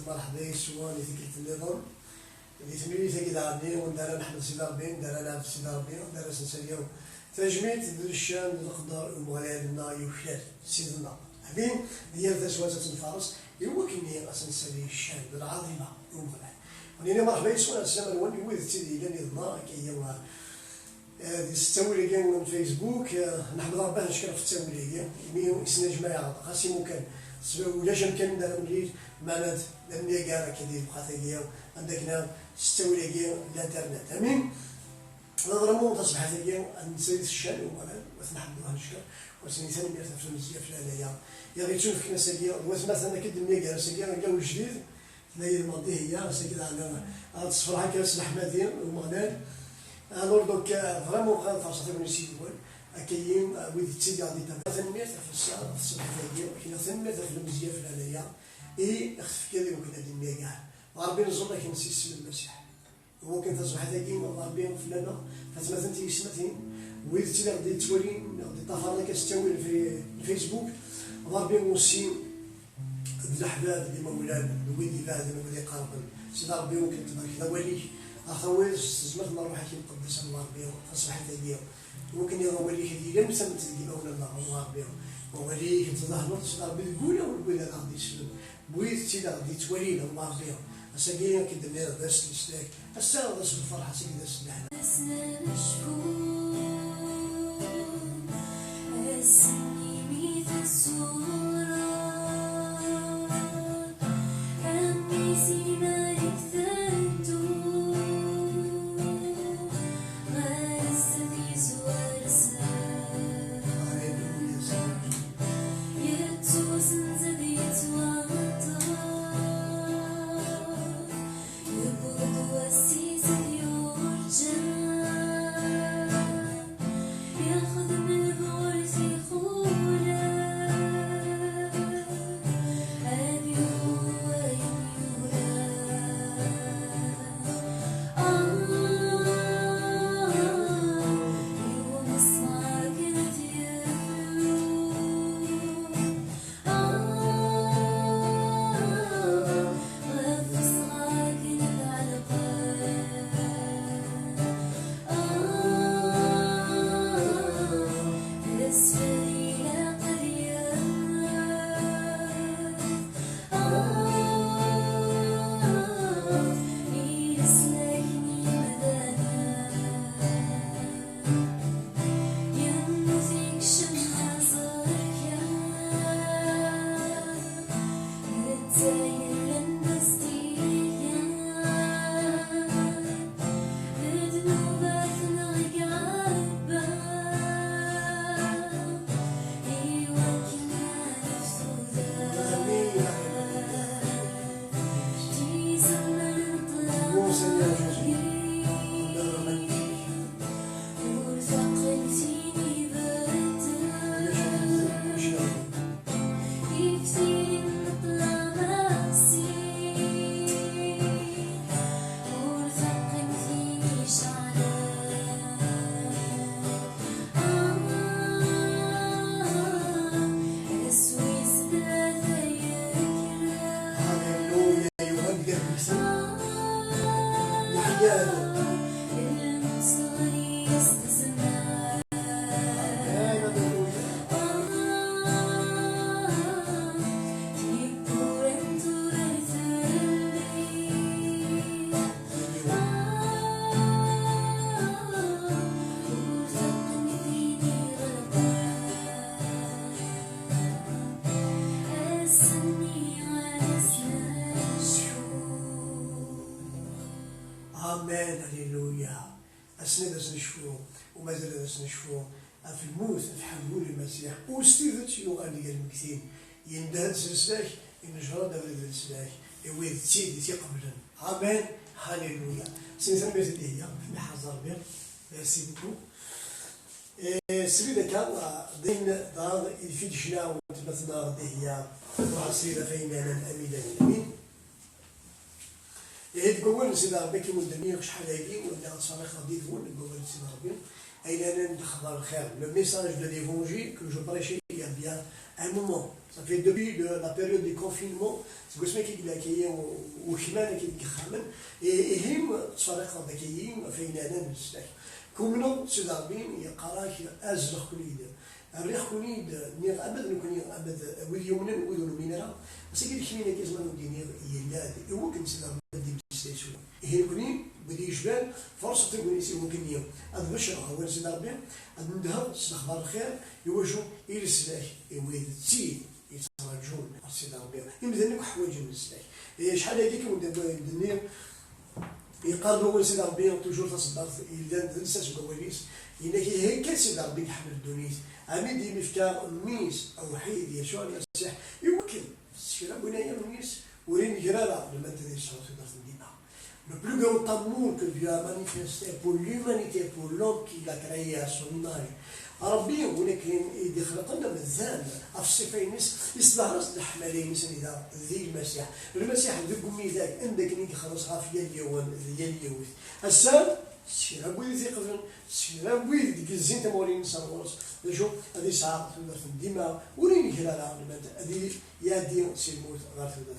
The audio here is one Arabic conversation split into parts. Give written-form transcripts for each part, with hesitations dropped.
مرحبا يسوى اللي تكلت النظام اللي تميلي تاكيد عندي وندار نحمد سيدي ربي ندار نعبد سيدي ربي ندار سنساليو تجميت الشام القدر ومغالبنا يوحيد سيدنا هذين ديال تزواجة الفارس هو كيني اسنسالي الشام العظيمة ومغالب ونيني مرحبا يسوى السلام الوالي ويد تيدي لاني الله كي هذه التسويلية من فيسبوك نحمد ربي نشكر في التسويلية مي سنا جماعة قاسي ممكن ولا كان دار مليل معنات لمني كاع كيدير بقاتيا عندنا التسويلية الانترنت امين نظرمو تصبح هذيا نسيت الشان ومالا ونحمدوها نشكر وسني ثاني ميرتا في المزيان في العناية يا غير تشوف كنا ساكيا مثلا كد ميغا ساكيا جو جديد تلاقي الماضي هي ساكيا على تصفر هكا الأحمدية ومغنال الوغ دوك فريمون بغا فرصة من السيدوال كاين ويدي تسيدي غادي تنمير في الساعة في الصبح هذيا وكاين تنمير في المزيان في العناية اختف كذا ممكن هذه الميغا ربي نزول لك نسي السم المسيح ممكن تصبح هذاكي ربي فلانة فتمثلا تيسمتين ويدي تيلي غادي تولي غادي طافر لك تستوي في الفيسبوك ربي موسي الأحباب اللي مولان الويدي بعد الويدي قاربا سيدي ربي ممكن تبارك هذا وليك أخوي استجمرت الله روحك مقدس الله ربي تصبح هذاكي ممكن يا وليك هذه لم تسمى تلقى ولا الله ربي ووليك تظهر سيدي ربي الأولى والأولى غادي تسلم بويد تيلي غادي تولينا الله ربي أساقيا كدنيا بس نسلاك الساعة بس بالفرحة سيدي السلاح آمين هللويا أسند نشفو ومازال نشفو في الموت نحملوا المسيح وستيفت يغني المكتين يندهد سلسلاك ينجرى دابا سلسلاك يويد تيدي تيقبلا آمين هللويا سنسان بيزيدي هي في محاضر بير ميرسي بوكو سريدة كان دين دار يفيد شناو تبثنا هي وعصيرة فينا الأمين الأمين تقول سيدي ربي كي مدني شحال هادي ولا صريخ غادي تقول سيدي ربي أين أنا ندخل الخير لو ميساج دو ليفونجيل كو جو بريشي il y a bien à un moment. Ça fait depuis la période du confinement, c'est que ce mec qui a ou Himane qui est et him تصرق ذكيين فين أنا نسلك كمنو سداربين يقراك أزرق كنيد الريح كنيد نير أبد نكون أبد ويومنا ويدون مينرا بس كده كمينة كزمان ودينير يلاد يمكن سداربين بيستيسو هي كنيد بدي جبال فرصة تقول يصير ممكن يوم أذبشر هو سداربين أذندها سنخبار الخير يوجو يرسلك يويد تي يتراجعون سداربين يمدنك حوايج نسلك شحال هذيك ودنير يقارنوا سيدي ربي توجور تصدر إذا نساش كواليس إنك هيك سيدي ربي يحمل الدنيس عمي دي مفتاح ميس أو حيد يشوع يصح يمكن الشيرة بنايا ميس ورين جرارة لما تدير الشرط في درس الدين. Le plus grand amour que Dieu a manifesté pour l'humanité, pour l'homme qu'il a créé à son image. ربي ولكن يدي خلقنا مزال الصفينس يصدر الحمالين سنيدا ذي المسيح ذي قمي ذاك عندك نيجي خلاص عافية اليوم ذي اليوم السام سيرا بويد ذي قفل سيرا بويد ديك الزين تمورين سانغورس شو هذه ساعة تقدر الدماء وريني كلا العالم هذه يادي سيموت غير تقدر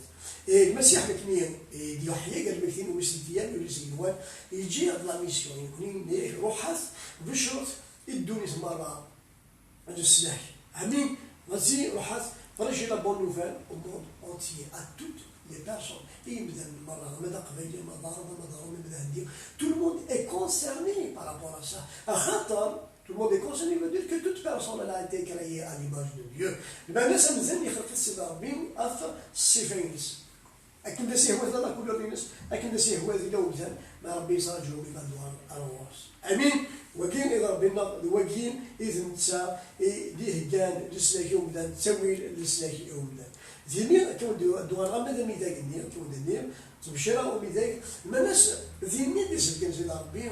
المسيح بكنيه دي وحياة قال بكتين ويسديان ويسديوان يجي لا ميسيون يكونين روحات بشرط الدنيا مرة عند السلاح عمين غازي روحات فرجي لا بون نوفيل au monde entier à toutes les personnes يبدا مرة ماذا قبيلة ما ضرب ما ضرب ماذا هدي tout le monde est concerné par rapport à ça خاطر tout le monde est concerné veut dire que toute personne elle a été créée à l'image de Dieu لما الناس مزال يخلق السيد ربي أف الصفينس أكيد ده سيه هو ذا كل الناس أكيد ده سيه هو ذي لو مثال ما ربي يسرجه بمدوار الوراس أمين وكين إذا ربنا وكين إذا نتسا ليه كان لسلاكي ومدان تسوي لسلاكي ومدان ذيني كون دوار غامدا ميداك النير كون النير تبشرا وميداك ما ناس ذيني دي سلكن زيد ربي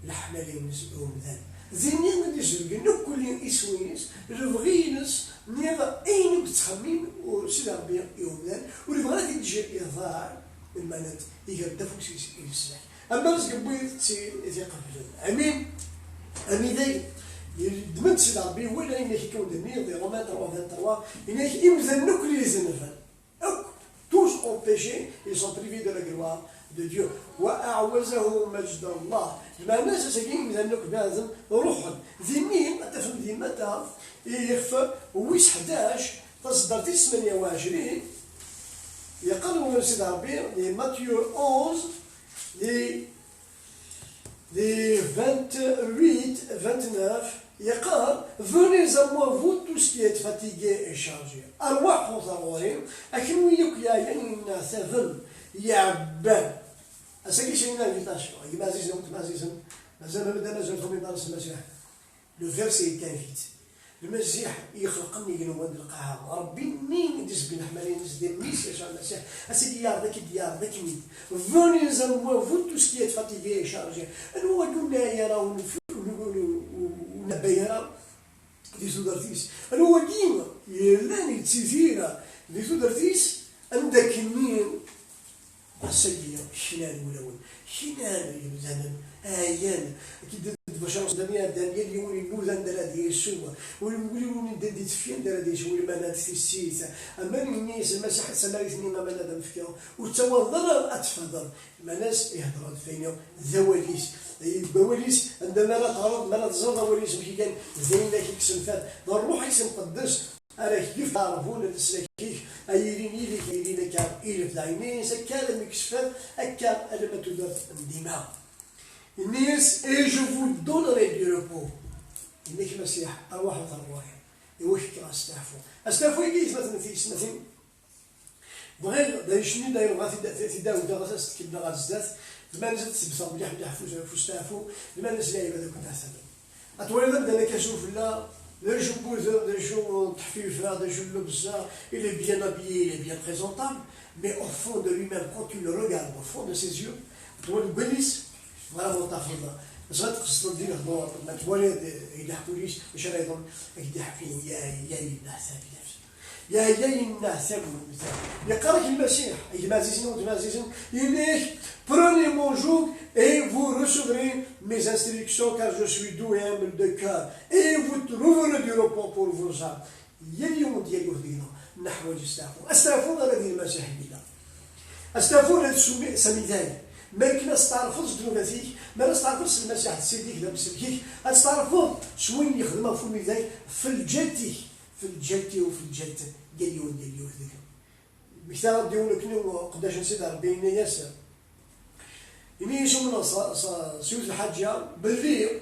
الحمالين ومدان ذيني دي سلكن كل إسوينس رفغينس نير أين بتخمين وسيد ربي ومدان ورفغانا تجي إضاع المنات يقدفوا سيس السلاك أما رزق بويض تي قبل أمين أمين ذي دمت سيد ربي ولا إنك يكون دنيا دي رومان تروا إنك إمزن نكلي زنفان tous ont péché ils sont privés de la gloire de Dieu وأعوزه مجد الله لما الناس ساكين إمزن نك بازم روحا ذمين أتفهم ذي متى يخفى ويس 11 تصدر 28 يقال سيد ربي ماتيو 11 les 28, 29, يقال venez à moi vous tous qui êtes fatigués et chargés. أرواح وضرورين أكن وياك يا ينا سفن يعبان. أسألك شيء من الفيتاشن. يمازيزن وتمازيزن. مازال بدنا نزل في دارس المسيح. Le verset est invite. المسيح يخلقني ينوض القاعة ربي مين يدز بين حمالين يزدي ميس يشعر المسيح أسيدي ياردك دياردك مين venez à moi vous tous qui êtes fatigués et chargés أنو قلنا يرى ونبيرا دي سودرتيس أنو قيمة يلاني تسيثيرا دي سودرتيس عندك مين السيئة شنان ولون شنان يمزانا آيان أكيد بشر دنيا دانيال يقول النوذان دلادي السوء ويقولون دادي تفين دلادي شو المنات في السيسة أما الناس المسيح سماري ثنين ما لدى فيها وتوضر أتفضل الناس يهضرون فينا ذواليس البواليس عندما لا تعرض ما لا تزرد وليس مشي كان زين لك يكسم فات الروح يسم قدس أراك كيف تعرفون السلاكيك أيرين إليك أيرين كان إليك العينين سكال مكسفات أكال ألم تدرس الدماغ الناس et je vous donnerai du repos إنك مسيح أرواح الأرواح يوشك أستعفو يجيز مثلا في سنتين بغير دايشني داير غاثي تداوي دغسس كيبدا غازدات لما نزلت تبصر مليح مليح فستافو لما نزل يبدا كنت حسن أطول نبدا أنا كنشوف لا جو بوزر جو تحفيفة جو لبسة il est bien habillé il est bien présentable mais au fond de lui-même quand tu le regardes au fond de ses yeux أطول بليس ولا متفضل بس غير تقصد دير هضور ما تولي يضحكوليش واش راه يظن يضحكين يا الناس يا الناس يقرأك المسيح يمازيزن إليك prenez mon joug et vous recevrez mes instructions car je suis doux et humble de cœur et vous trouverez du repos pour vos âmes هي اليوم ديال يهودينا نحو الاستعفاف. استعفوا على دين المسيح بلا استعفوا على سميتاي ما يمكن تعرفوا ذنوباتك، ما تعرفوش المسيح سيديك لا بسلكيك، تعرفوا شوين يخدموا في الميزان في الجلتي وفي الجلت ديال يهوديك. مثال ديالو كنو قداش نسيت ربي ياسر إني يسمونا سيوت الحاجة باللي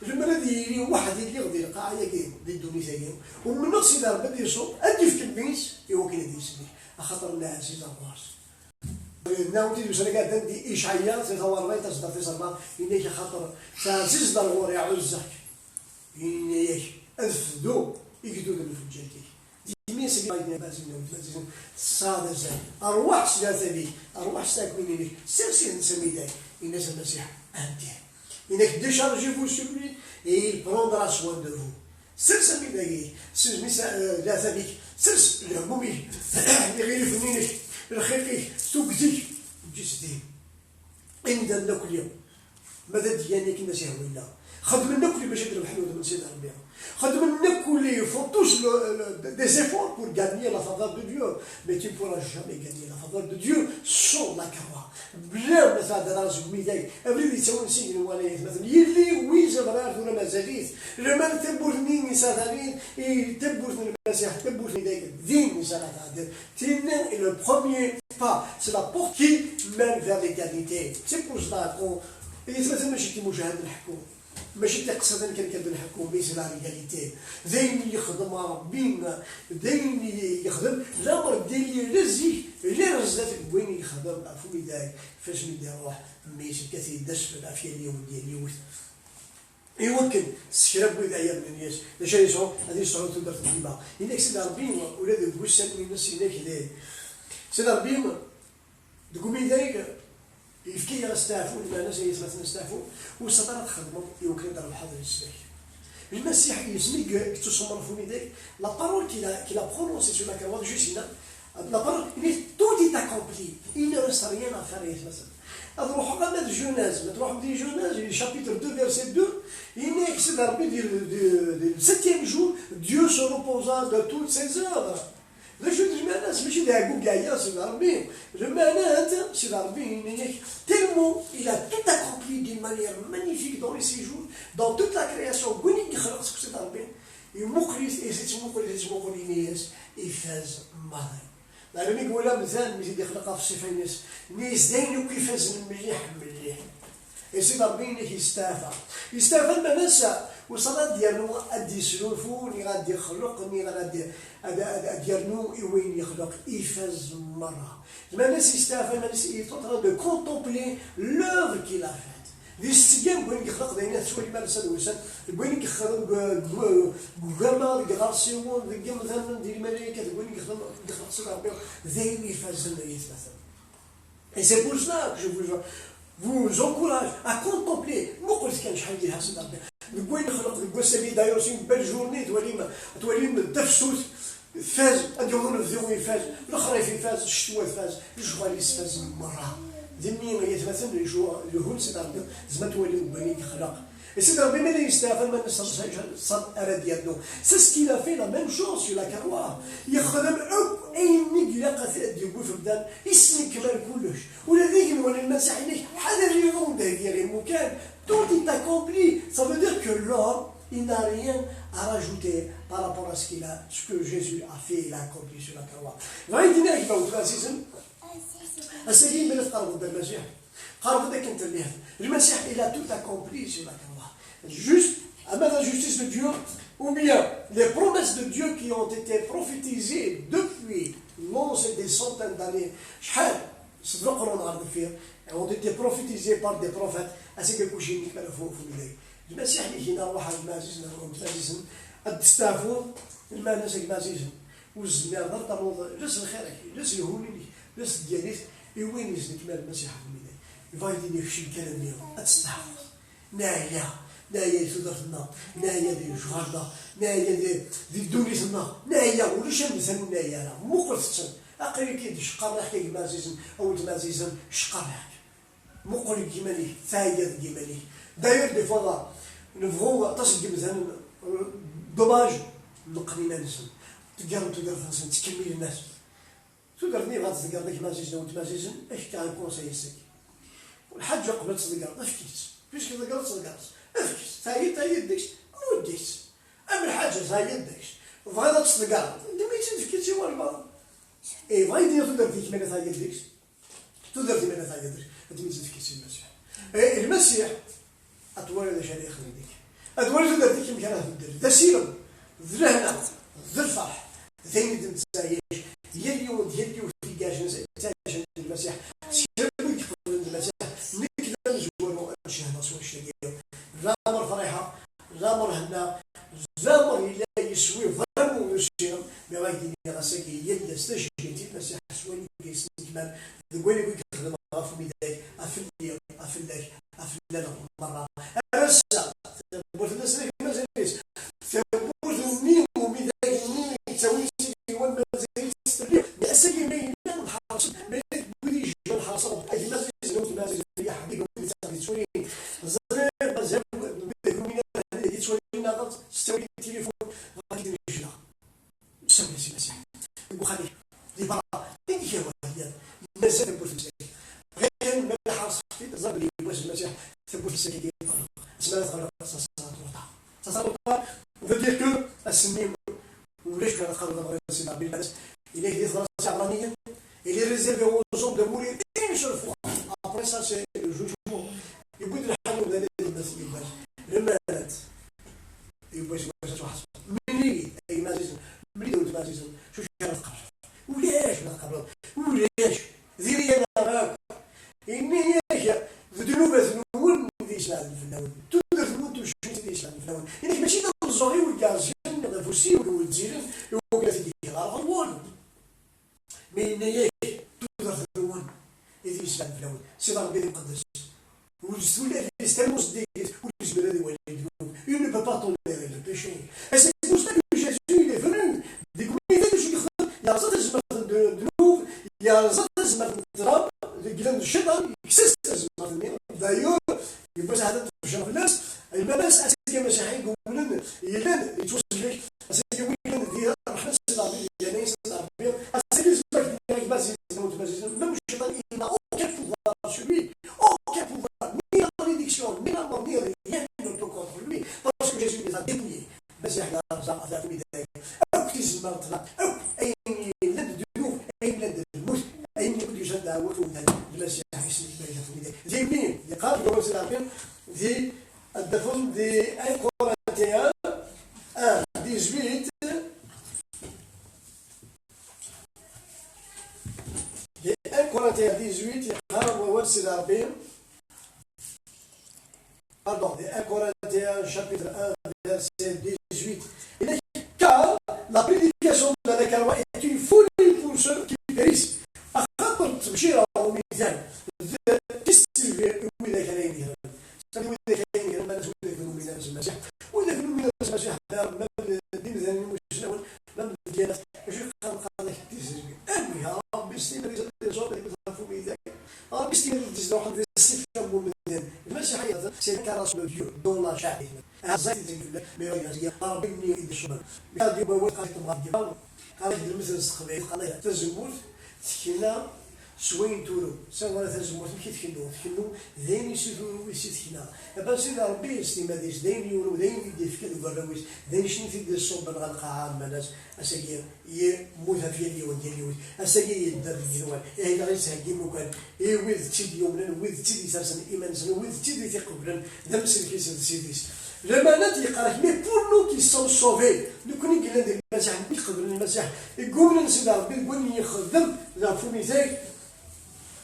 لما ديالي واحد اللي غادي يلقى ياكين ديدوني تاعي ومن نفس الدار بدا يصوم ادي في الكبيس هو كاين هذه يسمي خاطر لا عزيز الراس ناوتي يوصل كاع دي اشعياء تطور ما تصدر في صرنا إنك خاطر تعزيز دار يا عزك إنك أفدو يقدو في الجلدي ديمين سبي بازين صاد زين أرواح ثلاثة أرواح ساكنين سيرسي نسمي ذاك الناس المسيح أنتي إنك déchargez-vous sur lui et il prendra soin de vous. سيرس ميداكي سيرس ميسا لا ثابيك سيرس الهمومي يغير فنينك رخيقي سوقتيك جسدي إن دلنا كل يوم ماذا ديانك الناس يهوينا خدمنا كل باش يدير الحلول من سيد ربي خدمنا كل فوتوش des efforts pour gagner la faveur de Dieu mais tu ne pourras jamais gagner la faveur de Dieu sans la croix بلا ما تعدل راسك ميداك أبريد يتساوي نسيك الواليات مثلا يلي ويزا براد ولا مازاليت لما تبوثني نساء تبوثني المسيح تبوثني داك دين نساء تعدل تينا le premier pas c'est la porte qui mène vers l'égalité c'est pour ça qu'on مثلا ماشي كي مشاهد الحكومة ماشي تقصد كان كنبدا الحكومه بيس لا رياليتي داين يخدم ربينا داين يخدم الامر ديالي رزق غير رزقات وين يخدم عفوا داك فاش بدا يروح ماشي كثير داش في العافيه اليوم ديال اليوم يمكن السكراب بغيت عيا من الناس باش يسعوا هذه الصعود تقدر تجيبها انك سيدي ربي ولاد بوسان من الناس هناك هذا سيدي ربي تقومي ذلك يفكي غاستعفوا لما ناس يسمعوا نستعفوا والسطرات خدموا يمكن يضرب الحضر السلاح المسيح يسمي تصمر في ميداك لا بارول qu'il a prononcée sur la croix de Jésus la parole tout est accompli il ne reste rien à faire مثلا تروحوا غير جوناز ما تروحوا دي جوناز chapitre 2 verset 2 il est que ربي ديال septième jour Dieu se reposa de toutes ses œuvres المعنى ماشي داعو كاع سي ربي المعنى انت سي ربي tellement il a tout accompli d'une manière magnifique dans les 6 jours dans toute la création وين يخلق سي ربي يمخلص يمخلص يفاز ماضي لا ربي يقول مثال ملي يخلقها في الصفينيس نيس داينو كيفاز مليح سي ربي يستافى المنسى والصلاة ديالو غادي يسلوفو ني غادي يخلق ني غادي ديالو وين يخلق يفاز مرة المناس يستافى المناس يتطرى دو كونتومبلي لوفر كي لا فات دي السيام بغين يخلق داينا شويه المنسى الوسان بغين يخلق كوغاما غارسيون ديال مثلا ديال الملائكه بغين يخلق سي ربي زين يفاز الميت مثلا et c'est pour ça que je vous encourage à contempler مو قلت كان شحال ديالها سي ربي وين يخلق الجسدي داير شي بال جورني تولي تفسوس فاز اديون الفيون فاز الاخر فاز الشتوى فاز الجواليس فاز مره دمين مثلا الهول سي ربي زعما تولي بني يخلق سي ربي ما يستافد ما صد اراد ديالو سي سكي لا في لا ميم شوز في لا كاروا يخدم اي يلاقى ديالو في بدال يسمي كمال كلش ولا ذيك نولي المسيح عليك حدا اليوم ديال المكان tout est accompli. Ça veut dire que l'homme, il n'a rien à rajouter par rapport à ce que Jésus a fait, il a accompli sur la croix. غايدينا كيف قلت عزيزا السيد من قرب المسيح قرب ذاك انت اللي المسيح il a tout accompli sur la croix. Juste avec la justice de Dieu ou bien les promesses de Dieu qui ont été prophétisées depuis des centaines d'années. شحال صدق القرآن غادي فيه ont été prophétisés par des prophètes assez que كلشي نكمل فوق في المسيح اللي هنا واحد المعزيزنا ومتعززا تستافو المناس المعزيزا والزمير ضرب تموض جلس الخيرك جلس الهوني جلس دياليس وين يزنك مال المسيح في الميدان يفايدني في شي كلام اليوم تستافو نايا تدرتنا نايا ديال الجهرده نايا ديال دونيسنا نايا ولا شي مثلا نايا مو قلت اقري كي شقر راح كي معزيزا او معزيزا شقر مقولي كيمالي فايد كيمالي داير دي فوا نفغو تصدق مثلا دوماج نقني ننسى تقرب خاصنا تكمل الناس تقرني غادي تقرب لك مازيزن وتمازيزن اش كان كونسايسك والحاجه قبل تقرب افكيس فيش كذا قرب تقرب افكيس تاي ديكس وديكس اما الحاجه تاي ديكس وفهذا تقرب انت ما يتفكيش والله اي فايدي تقدر فيك ما تاي ديكس تقدر في ما تاي ديكس انت ما يتفكيش المسيح المسيح اطول هذا شيء يخليك أدوار تقدر فيك مكانها في الدرب ذا سيرم ذا الهنا ذا الفرح ذين تنسايش يليو في كاجنس تاجن المسيح سيرم يقبل المسيح نكلا نزورو نشهد صوت الشيء زامر فرحة زامر هنا زامر إلا يسوي ضربو يسيرم ما غايدين غاساكي يلي استجيتي المسيح سوالي كيسني كمان ذوالي يخدم غافو ميداك أفلك مرة أرسل تبورت الناس اللي ما زاليش تبورت النيم وميداك النيم تسوي سيدي والمازاليش تستبيع بأساكي ما ينام الحرص ما يقوليش الحرص أي ما زاليش نوت ما زاليش هي حقيقة ولي تسوي زرير مازال من هذه تسوي ناقص تستوي التليفون غادي نجينا سوي سي مسيح يقول خلي دي برا دي هي مازال تبورت المسيح غير ما الحرص في الزرق اللي واش المسيح تبورت السكين اسمها تصرفات وفدير كو السنين وليش كان قرر دابا سي ربي الناس الى هي خلاص عبرانيه الى ريزيرفي او زون دو موري اين شوف ابري سا سي جوجو يبغي الحل ولا الناس يبغى المالات يبغى واش تحصل مني اي مازيزن مني دوت مازيزن شو كان تقرر ولاش نقرر ولاش ديري انا غاك اني هي ذنوب ذنون ديش لعب في النوم تقدر تموت وش ديش لعب في النوم انك ماشي تنصغي والكازين غفوسي والتزيرين وكذا تديك غير غلوان من ياك تقدر تذون ديش لعب في النوم سي ربي المقدس والسؤال اللي استلموس ديك والجبل هذا هو اللي يقول il ne peut pas tolérer le péché et c'est pour ça que Jésus il est venu des communautés de juifs il y a زاد زمان de nous il y a زاد زمان تراب قلنا الشيطان يكسس زمان دايور يبقى هذا تفجر في الناس الناس اساسيه مسيحيين يقولون يلان يتوصل لك اساسيه يقولون ديال رحمه الله يعني سيدي اساسيه زمان ديال بازي نوت بازي même الشيطان il n'a aucun pouvoir sur lui aucun pouvoir ni la malédiction ni la mort ni rien ne peut contre lui parce que Jésus les a dépouillés مسيح لا رزق ذاك ميداك او كتيز مرتنا او اي لد الذنوب اي لد الموت اي يقول يجد دعوه المسيح يسمي بينه في ميداك زي مين يقال يوم سلامين دي الدفن دي 1 Corinthiens 1 18 دي 1 Corinthiens 18 يقال وهو سلامين pardon دي 1 Corinthiens chapitre 1 verset 18 car la prédication de la Calva est une folie pour ceux qui périssent أخطر تبشير أو ميزان تستلفي وإذا كان يدير وإذا كان يدير ما نسوي ذلك من ميزان المسيح وإذا كان ميزان المسيح ما الدين ذا المسلمون ما الديانات ماشي قال تزرق أمي يا ربي استينا لي صوت اللي بتعرفوا ميزان ربي استينا لي تزرق واحد السيف ميزان المسيحية سي كراسل ديو دون لا شاهد زايد يقول ما يرجع ربي مني يد الشمال هذا يبغى وقت مغادي قال المثل السخبيل قال تزموت تكنا سوين تورو سواء تزموت كي تكنو ذين يسيروا ويسيتكنا ابا سيدي ربي استماديس ذين يورو ذين يدي في كذا براويس ذين شنو في الصوب الغلقه عام الناس اساكي يموتها في اليوم ديالي اساكي يدار اليوم اي غير ساكي مكان اي ويذ تيدي يومنا ويذ تيدي ساسن ايمان سن ويذ تيدي تقبل دم سلكيس سيديس لما ناتي قالك مي بور نو كي سون سوفي نكوني قلنا ديك المسيح يقبل المسيح يقول لنا سيدي ربي يقول يخدم لا فوميتاك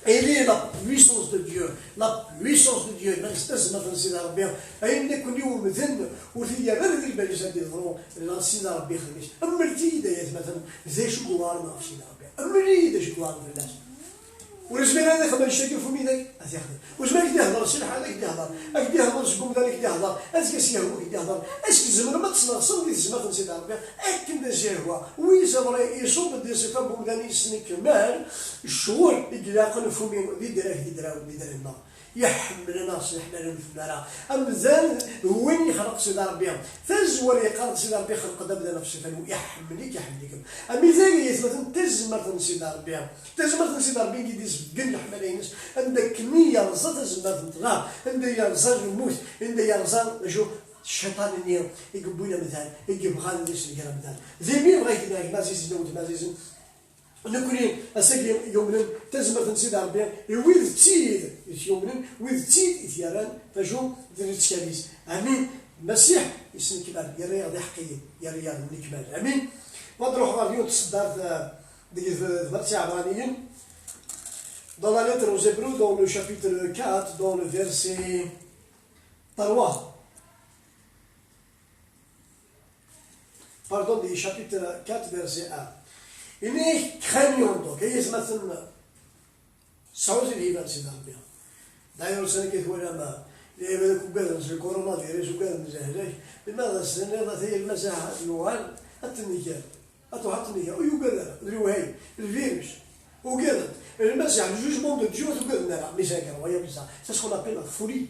Elle est la puissance de Dieu, la puissance de Dieu. ما نستسمع في سيدنا ربي أين كل يوم مثل وفي غير البلد هذه الظروف لا سيدنا ربي خليش أما الجيدة مثلا زي شكوار ما في سيدنا ربي أما الجيدة شكوار في الناس ورجل هذا خمن شكل فمي ذاك أتيخذ وزمان كده هذا الصلح هذا كده هذا أكده هذا الزبون ذاك كده هذا أزكى سيهو كده هذا أزكى زمن ما تصنع صوت زمان سيدنا ربي أكيد زيهو ويزمر يصوب الدسكة بمداني سنك كمان الشهور يجلاقن فمي ذي دراك ذي دراك ذي درنا يحملنا صلحنا لنا أمزال وين يخلق سيدي ربي فزور يقرض سيدي ربي خلق دابا نفسه يحملك يحملكم أميزان يثبت تزمرت سيدي ربي تزمرت سيدي ربي يديس بقل حملينس عندك مية رزا تزمرت نتغار عندك رزا الموت عندك رزا شو الشيطان اللي يقبونا مثال يقبغى الناس اللي قال مثال زي مين بغيت ناك مازيز دوت مازيز نكونين اساكي يومنا تزمرت سيدي ربي ويذ تيد يومنا ويذ تيد يثيران فجو درت كابيس امين المسيح يسن كبار يا رياض حقيقي يا رياض من كمال امين ونروح غاديو تصدرت ديك ثلاث عبرانيين dans la lettre aux Hébreux dans le chapitre 4 dans le verset 3 pardon du chapitre 4 verset 1 إني craignons donc هي مثلا صوت الهبة سيدنا ربي داير سنة كيف ولا ما لأن كوكالا الكورونا فيروس وكالا مزهلاش لماذا السنة هي المساحة يوغال التنيكال أتوحط التنيكال ويوكالا الرواهي الفيروس وكالا المساحة الجوجمون دو ديو وكالا نرى ميساكر وهي بصح سا سكون أبيل لا فولي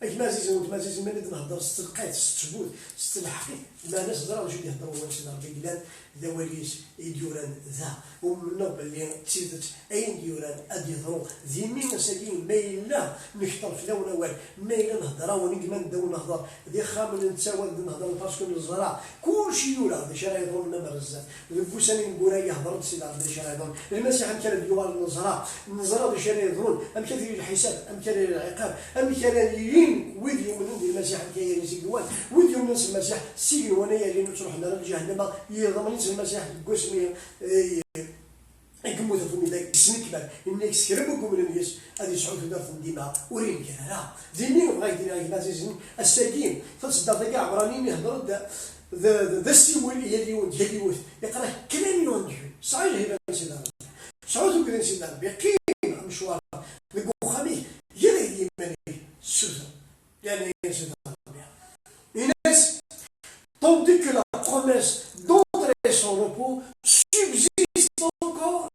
مازيز مالي نهضر ستلقيت ستجبود ستلحقي ما ناس هضروا شي يهضروا هو سيدنا ربي قلان ذواليس يديوران ذا ومن اللي تسيدت اين ديوران اديضرو ذي مين ساكين مايلا نكثر في لون اول مايلا نهضروا ونقما نداو نهضر ذي خامل نتساوى نهضر باسكو الزرع كلشي يورا ذي شرا يضرون لنا بزاف الفوساني نقول يهضر سيدنا ربي شرا يضرون المسيح ام كان ديوال النزرع ذي شرا يضرون ام كان الحساب ام كان العقاب ام كان ويد يومن ديال المسيح كاين سيكوان ويد يومن المسيح سيكل وانا يلي نروح لنا لجهنم يضمن المسيح قسمي يكمل في ميداك سنكبر انك سكربكم من الناس هذه شعور في دار ديما ورين كان لا زيني بغا يدير المسيح الساكين تصدق كاع عبرانيين يهضروا ذا السيول يليون يليون يقرا كلام يوندي صحيح هي سيدنا شعور كذا سيدنا بيقيم مشوار نقول خميس يلي يمني سوزا يعني Inès, tandis que la promesse d'entrer son repos subsiste encore,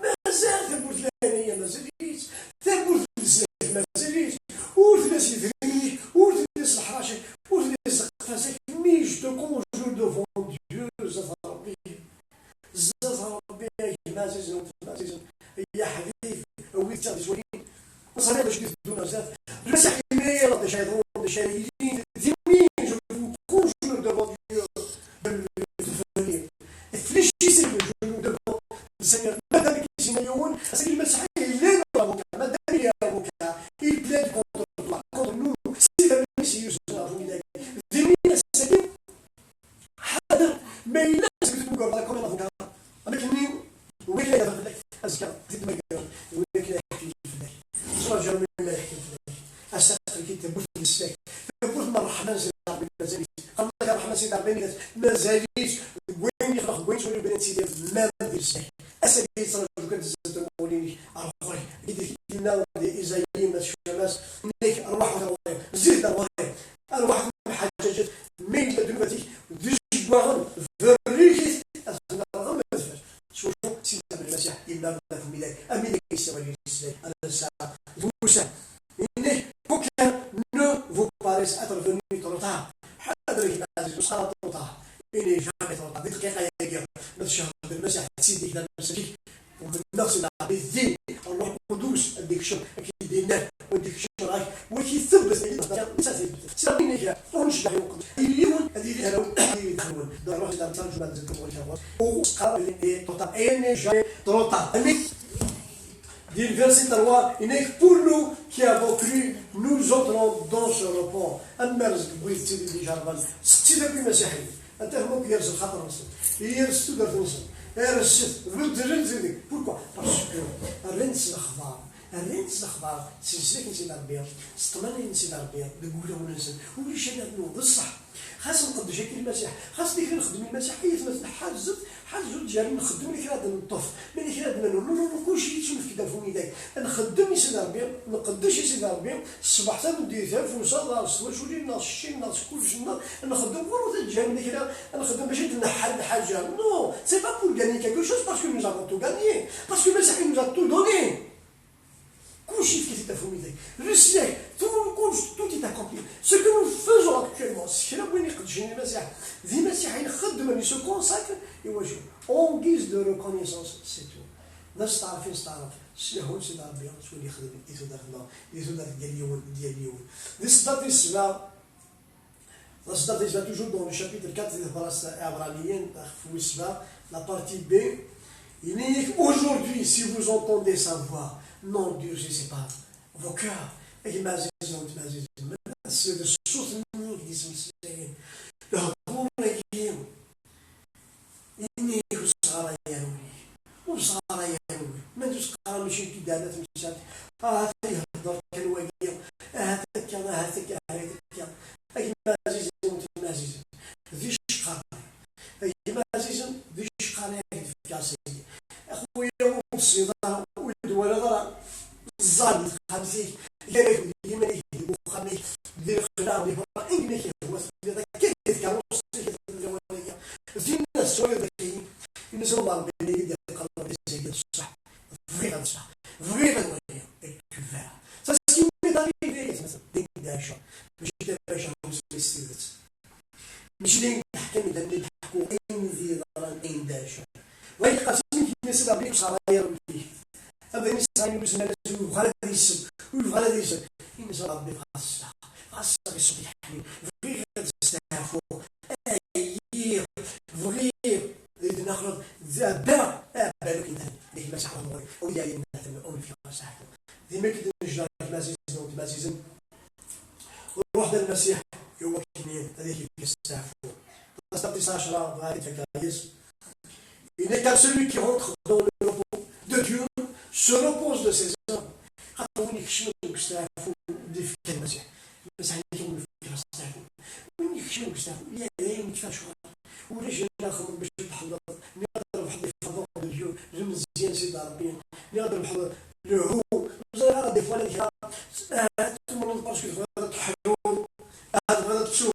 mais c'est pour les Mazelis, c'est pour les Mazelis, ou les Ivriques, ou les Sahrachiques, ou les Zakfasek, mais je te conjure devant Dieu, Zazarabi, Mazis, يا حبيبي ويت تزوين وصلنا باش ندونا بزاف المسيح يميل دي شايدون دي شايدين زمين جو كونجور دوفون ديو فليشي سي جو دوفون السير مادام كيسمى يوم سي المسيح اللي راه مادام يا ابوكا البلاد كونتر كونتر نو سي المسيح يوسف فويداك زمين السير حاضر ما يلازم تقول لك كومين افوكا ولكن وين لا يدخل أزكى زيد ما قال ولكن يحكي في ذلك صار جرمي ما يحكي في ذلك أستغفر كي تبوث الساك تبوث من الرحمن سيدي ربي مازاليش قال لك الرحمن سيدي ربي مازاليش وين يخلق وين شغل بنات سيدي ما ندير الساك أسالي صار كنت زدت موليني أرواح يدير لنا إزايين الشماس منك أرواح ورايا زيد أرواح أرواح محججة من دلوقتي دجبان فريكي أصلا رغم الفر شوفوا سيدنا المسيح إلا في الميلاد أمين يسوى الإسلام على الساعة موسى إنه بوكان نو فو باريس أتر فني تروطا حضرك العزيز وصار تروطا إنه جامي تروطا بدقيقة يجي نتشهد المسيح سيدي إلى المسيح وبالنفس بالذين الروح القدوس أديك شر أكيد دينا وأديك شر وكي ثبت سامين هي ونش دحي وقت اليوم هذه اللي هلو يدخلون دروح إلى ترجمة نزلتهم وليها وقال اللي تروطا إنه جامي تروطا أمين dit le verset 3, il est pour nous qui avons cru, nous entrons dans ce repos. المرز بغيت تسيدي اللي جربان ستي دابا مسيحي انت همك يرسل خاطر نصر يرسل تقدر تنصر يرسل رد رد بوركوا باسكو الرنس الاخبار الرنس الاخبار سلسله نسينا ربي سطماني نسينا ربي نقولها وننسى ولي شباب نوض الصح خاص نقدر شكل المسيح خاص ديك نخدم المسيحيه مثلا حاجه ديالي نخدم لك هذا الطف ملي كان نو كلشي يتسولف كي دافو يداك نخدم سيدي ربي نقدش سيدي ربي الصباح حتى ندير ثالث ونصلي الصباح شو اللي ناض الشي ناض كلشي نخدم ورا الجامع ملي كان نخدم باش نحل حاجه نو سي با بور غاني كيكو شوز باسكو نو افون تو غاني باسكو المسيح نو ا تو دوني كلشي كي دافو يداك خدشين المسيح ذي مسيحيين خدمة اللي سو كونساكر يواجهوا اون غيز دو ريكونيسونس سي تو. ناس تعرفين تعرف شنو هو سيدي ربي شكون اللي يخدم ديتو داخل ديتو داخل ديال اليوم ديال اليوم دي صدات السبع صدات السبع توجور دون لو شابيتر 4 ديال البراس عبرانيين في السبع لا بارتي بي. Il dit aujourd'hui, si vous entendez sa voix, non Dieu, je ne sais pas, vos cœurs, et il m'a dit, c'est de source unique, dit son Seigneur. Le bon régime, il n'est que ça, ou ça, mais tout ce qu'on a mis qui donne à tout ça, ah, c'est dans quel ouïe, ah, c'est qu'il y a, c'est qu'il y a, et il m'a dit, il m'a dit, vishkar, et il m'a dit, vishkar, خويا الصداع والدوله ضرا الظالم خمسي ياك يمني وخمي دير خلاو لي برا انك هو هذا كيف كاروس الجواليه زين السؤال ذكي نزل ضرب لي ديال القلب ديال الصح فيغا صح فيغا ويا الكفاح ساسكي ميدالي ديال مثلا ديك داشا ماشي دابا مسلسلات ماشي اللي نحكم اللي نحكوا اين في ضران اين داشا وهي قاسمين كيما سيدي ربي صار يربي هذا الانسان يوزن على وغلا يسب وغلا يسب ينزل ربي خاص يصوت يحمي فغير تستعفو اي فغير ناخذ زابا بالك انت ديك المساحه المغرب ويا ينتم او في مساحه ديما كنجا مازيزن روح المسيح هو كنين هذيك يستعفو تصدق 10 غادي تكايس. Il n'est qu'à celui qui rentre dans le repos de Dieu, se repose de ses œuvres. خاطر يخشوا يستعفوا في المسيح المسيح يكون في يستعفوا وين يخشوا يستعفوا لا ينكفى شغل ولا جينا نخدم باش نحضر نقدر بحال الفضاء ديال ديو رمز مزيان سيدي ربي نقدر بحال لو هو زعما دي فوا لا انتم باسكو غادا تحلوا غادا تشوف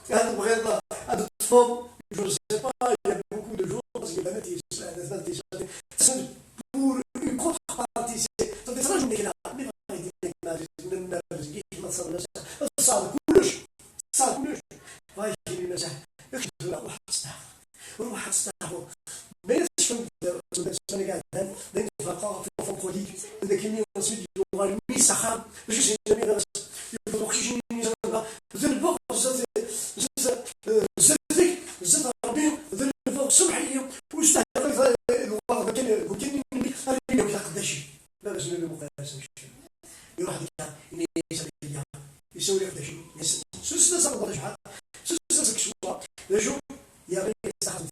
هذا بغينا هذا تفهم جو سي با يا بوكو دو جور باسكو بنات يسال pour une contrepartie c'est تراجع لنا مي غادي لنا ما صار صار كلش غادي المسح يكتب روح تستعفو ما يسفهم السنه قاعد داير فرقه في الفوقودي ذاك اللي ensuite يوغا ميسخام باش جميع يبقى شي زين بوق زاد ربي زاد فوق صبحيه واستهدف الوضع كان اليوم قداشي لا باش نديرو مقاسم يروح ديك يسوي لك داشي سوس صار شحال سوس كشوا لا جو يا غير استخدم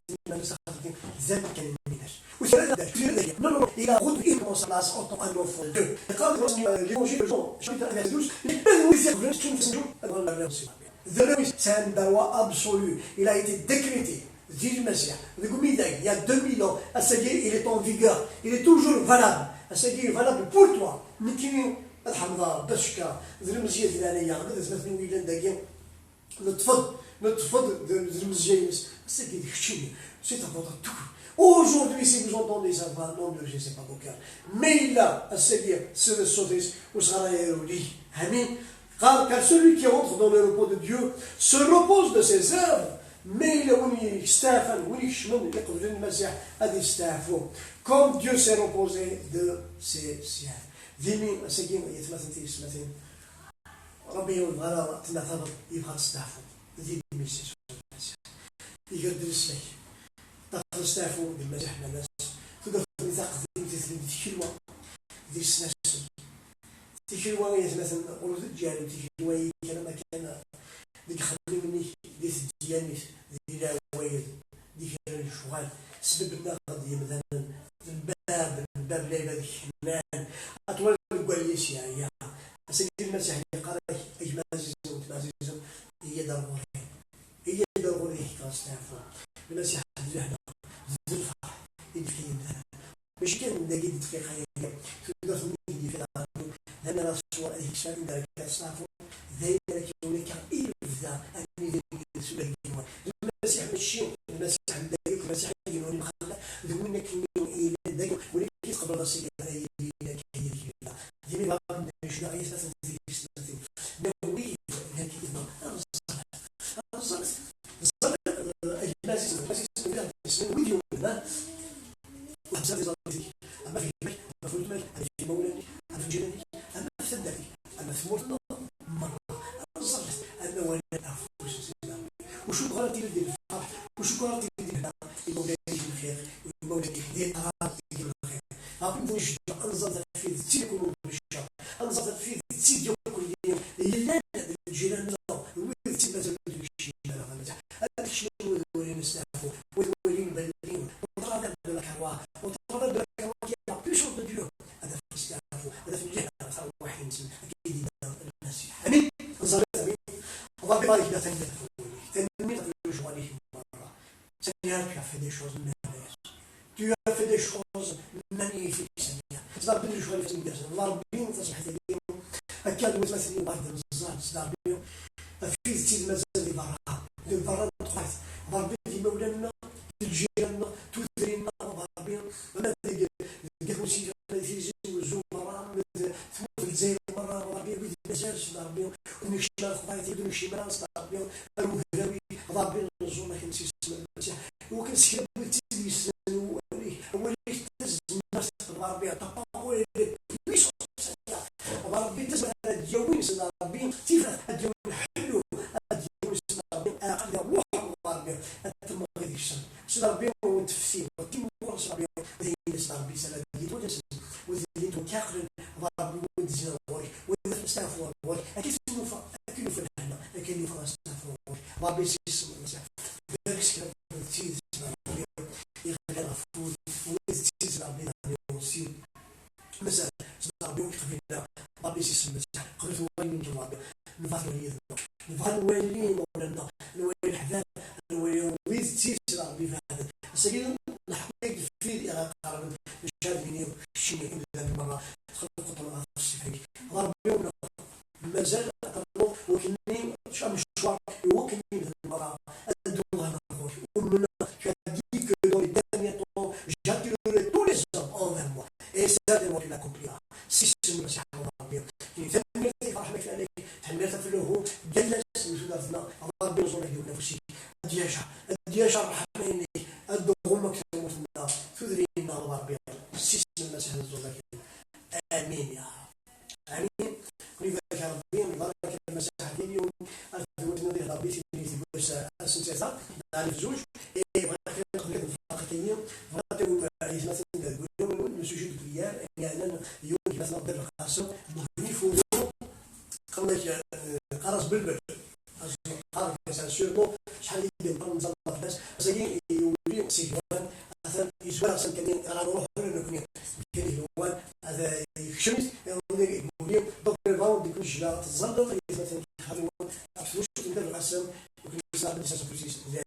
زاد كان ميناش وثلاثه نو الى غد ان كونسلاس اوتو انو فول دو قال لي مونجي جو شو تاع دوش بان ويزير فلوس تشوف c'est un droit absolu. Il a été décrété. Dit le Messie. Il y a 2000 ans, il est en vigueur. Il est toujours valable. Il est valable pour toi. Mais qui الحمضاء بشكا زرمزيه ديالانيه غدا زعما ويلان داكيا نتفض زرمزيه سي كي ديكشي سي تفضل تو. Aujourd'hui, si vous entendez ça, non, je ne sais pas vos cœurs. Mais il a à se dire, c'est le sotis, ou sera érudit. Amen. Car celui qui entre dans le repos de Dieu se repose de ses œuvres. Mais il est Stéphane, oui, comme Dieu s'est reposé de ses cieux. Dimi, c'est qui il y a ce matin. Rabbi Youvara, Tinathan, il va Stéphane. Dimi, c'est ce il y a deux slay. تاخذ ستافو بالمزح مع الناس تقدر تاخذ تشكيلوا ديال السناسل تشكيلوا مثلا نقولوا ديال تشكيلوا كان كان ديك خلي مني ديال الديانيس ديال العوايد ديال الشغال سبب النقد مثلا الباب لا هذيك الحنان اطول الكواليس يا سيدي المسيح اللي قال اجماع هي ضروري كاستافو المسيح زهنا زلفة يدفين مش كان نلاقي دقيقة هي تقدر تنقل في العالم لأن رسول هذيك الشيء ذاك يصنعوا ذلك هناك إبداع أني ذلك سؤال الجوال المسيح ماشي المسيح ذلك المسيح يجنون المخلة ذوينا كمية إلى ذلك ولكن يتقبل راسي هي ذلك هي ذلك ديما مش ناقص مثلا ذيك نووي لكن الصلاة أقول نشجع أنظر في تيكون بالشر أنظر في تيديو كل يوم إلا الجيران ويد تبات الشيء هذا الشيء وين نستعفو وين بلدين وطراد بالكروا وطراد بالكروا كي بيشوط بالجو هذا في الاستعفو هذا في الجهة صار واحد أكيد الناس أمين نظر أمين الله بارك لا تنمي الجوال مرة سنيار tu as fait des choses merveilleuses tu as fait des choses magnifiques سنيار صار بدي شوية في المدرسة الله ربي تصبح تديم أكاد وتمثلين بعض الزار صار بيو في زيد مازال للبرا تقعد ضربي في مولانا الجيران تدرينا ضربي انا ديك موسيقى في زوج مرة تموت في الجزائر مرة ضربي بيد المساج ضربي ونمشي مع خواتي ونمشي مع ضربي المهراوي ضربي الزوم ما كنسيش اسمه وكنسكب التلفزيون هو اللي تهز الناس ضربي طبا هو بيش ضربي تسمع الجوين ضربي كيف الجو حلو أقدر روح ضربي أتم غادي الشر ضربي وتفسير كيما ورش ضربي ذي ضربي سلا ديت وجس وذي تو كاخر ضربي ودزنا وري وذا استغفر وري أكيد نوفا أكيد في هنا أكيد في استغفر وري ضربي سيس مسح ذاك الشيء تيز ضربي يغير فود وتيز ضربي وسيل مثلا ضربي وخفينا ضربي سيس مسح قلت وين من جواب نفعل يد نفعل وين مولانا الوالي الحذاء الوالي ويز تيس ضربي هذا سيد نحكي في قرب الشاديني الشيء إلا المرة خلق طلعة الصفحي ضربي مازال أقرب وكني شام الشوار وكني المرة الدوغة نخوش ومن شادي que dans les derniers temps j'attirerai tous les hommes envers moi et c'est de moi qui l'accomplira si c'est le Messie ضربي تنميت فرحمك عليك تنميت في له جلس وسلافنا ضربي نزول يجيب نفسي الدياشة الرحمن الدغمك تموتنا تدرينا ضربي سيسم المسيح نزول آمين يا آمين ولذلك ربي بارك المسيح اليوم الثوتنا ديال ربي تيجي بس السنتيزا على الزوج بغيت نقدر الفقطيه بغيت عايز مثلا نقول نسجل ديال يعني اليوم مثلا ندير القاسم نفو قلنا قرص بالبل قرص مثلا سيرتو شحال اللي نقدر نزلط الناس مساكين يولي سيجوان مثلا يسوى احسن كان راه نروح نكون كاين هو هذا يكشمت يولي دونك الفاوند ديك الجلا تزلط مثلا خلينا نشوف ندير القسم وكنسى بالنسبه